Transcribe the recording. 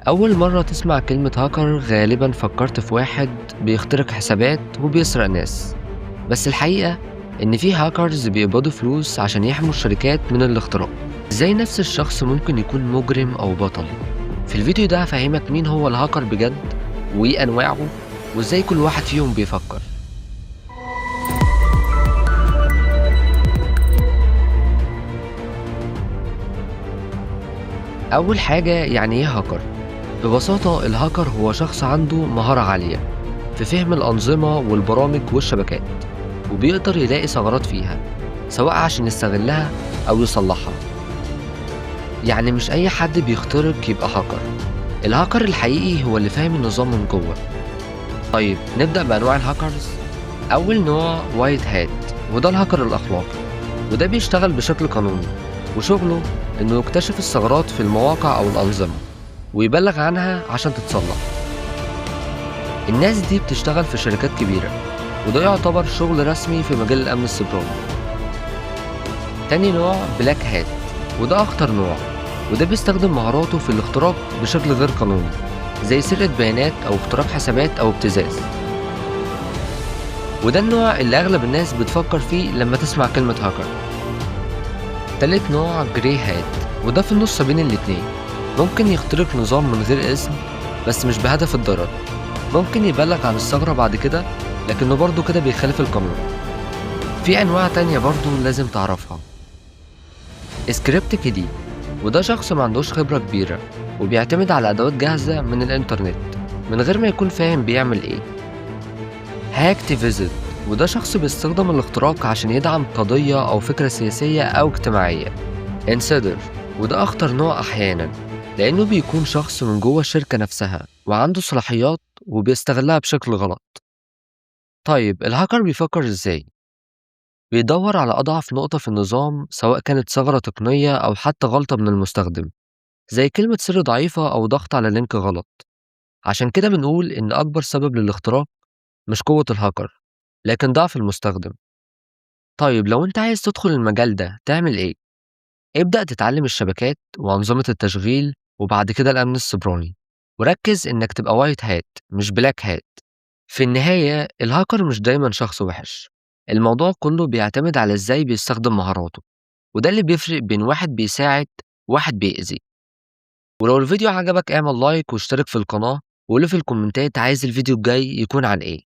أول مرة تسمع كلمة هاكر غالبا فكرت في واحد بيخترق حسابات وبيسرق ناس، بس الحقيقة إن في هاكرز بيقبضوا فلوس عشان يحموا الشركات من الاختراق. إزاي نفس الشخص ممكن يكون مجرم أو بطل؟ في الفيديو ده هفهمك مين هو الهاكر بجد وإيه أنواعه وإزاي كل واحد فيهم بيفكر. أول حاجة، يعني إيه هاكر؟ ببساطة الهاكر هو شخص عنده مهارة عالية في فهم الأنظمة والبرامج والشبكات، وبيقدر يلاقي ثغرات فيها سواء عشان يستغلها أو يصلحها. يعني مش أي حد بيخترق يبقى هاكر. الهاكر الحقيقي هو اللي فاهم النظام من جوه. طيب نبدأ بأنواع الهاكرز. أول نوع وايت هات، وده الهاكر الأخلاقي، وده بيشتغل بشكل قانوني وشغله إنه يكتشف الثغرات في المواقع أو الأنظمة ويبلغ عنها عشان تتصلح. الناس دي بتشتغل في شركات كبيرة، وده يعتبر شغل رسمي في مجال الأمن السيبراني. تاني نوع بلاك هات، وده أخطر نوع، وده بيستخدم مهاراته في الاختراق بشكل غير قانوني زي سرقة بيانات أو اختراق حسابات أو ابتزاز. وده النوع اللي أغلب الناس بتفكر فيه لما تسمع كلمة هاكر. تالت نوع جري هات، وده في النص بين الاتنين. ممكن يخترق نظام من غير إذن بس مش بهدف الضرر. ممكن يبلغ عن الثغرة بعد كده، لكنه برضه كده بيخالف القانون. في أنواع تانية برضه لازم تعرفها. سكريبت كيدي، وده شخص ما عندوش خبرة كبيرة وبيعتمد على أدوات جاهزة من الإنترنت من غير ما يكون فاهم بيعمل إيه. هاكتيفيزد، وده شخص بيستخدم الاختراق عشان يدعم قضية أو فكرة سياسية أو اجتماعية. انسيدر، وده أخطر نوع أحيانا لأنه بيكون شخص من جوه الشركة نفسها وعنده صلاحيات وبيستغلها بشكل غلط. طيب الهاكر بيفكر إزاي؟ بيدور على أضعف نقطة في النظام، سواء كانت ثغرة تقنية أو حتى غلطة من المستخدم زي كلمة سر ضعيفة أو ضغط على لينك غلط. عشان كده بنقول إن أكبر سبب للاختراق مش قوة الهاكر، لكن ضعف المستخدم. طيب لو أنت عايز تدخل المجال ده تعمل إيه؟ ابدأ تتعلم الشبكات وأنظمة التشغيل وبعد كده الأمن السيبراني، وركز إنك تبقى وايت هات مش بلاك هات. في النهاية الهاكر مش دايما شخص وحش، الموضوع كله بيعتمد على إزاي بيستخدم مهاراته، وده اللي بيفرق بين واحد بيساعد وواحد بيأذي. ولو الفيديو عجبك اعمل لايك واشترك في القناة، وقولي في الكومنتات عايز الفيديو الجاي يكون عن ايه.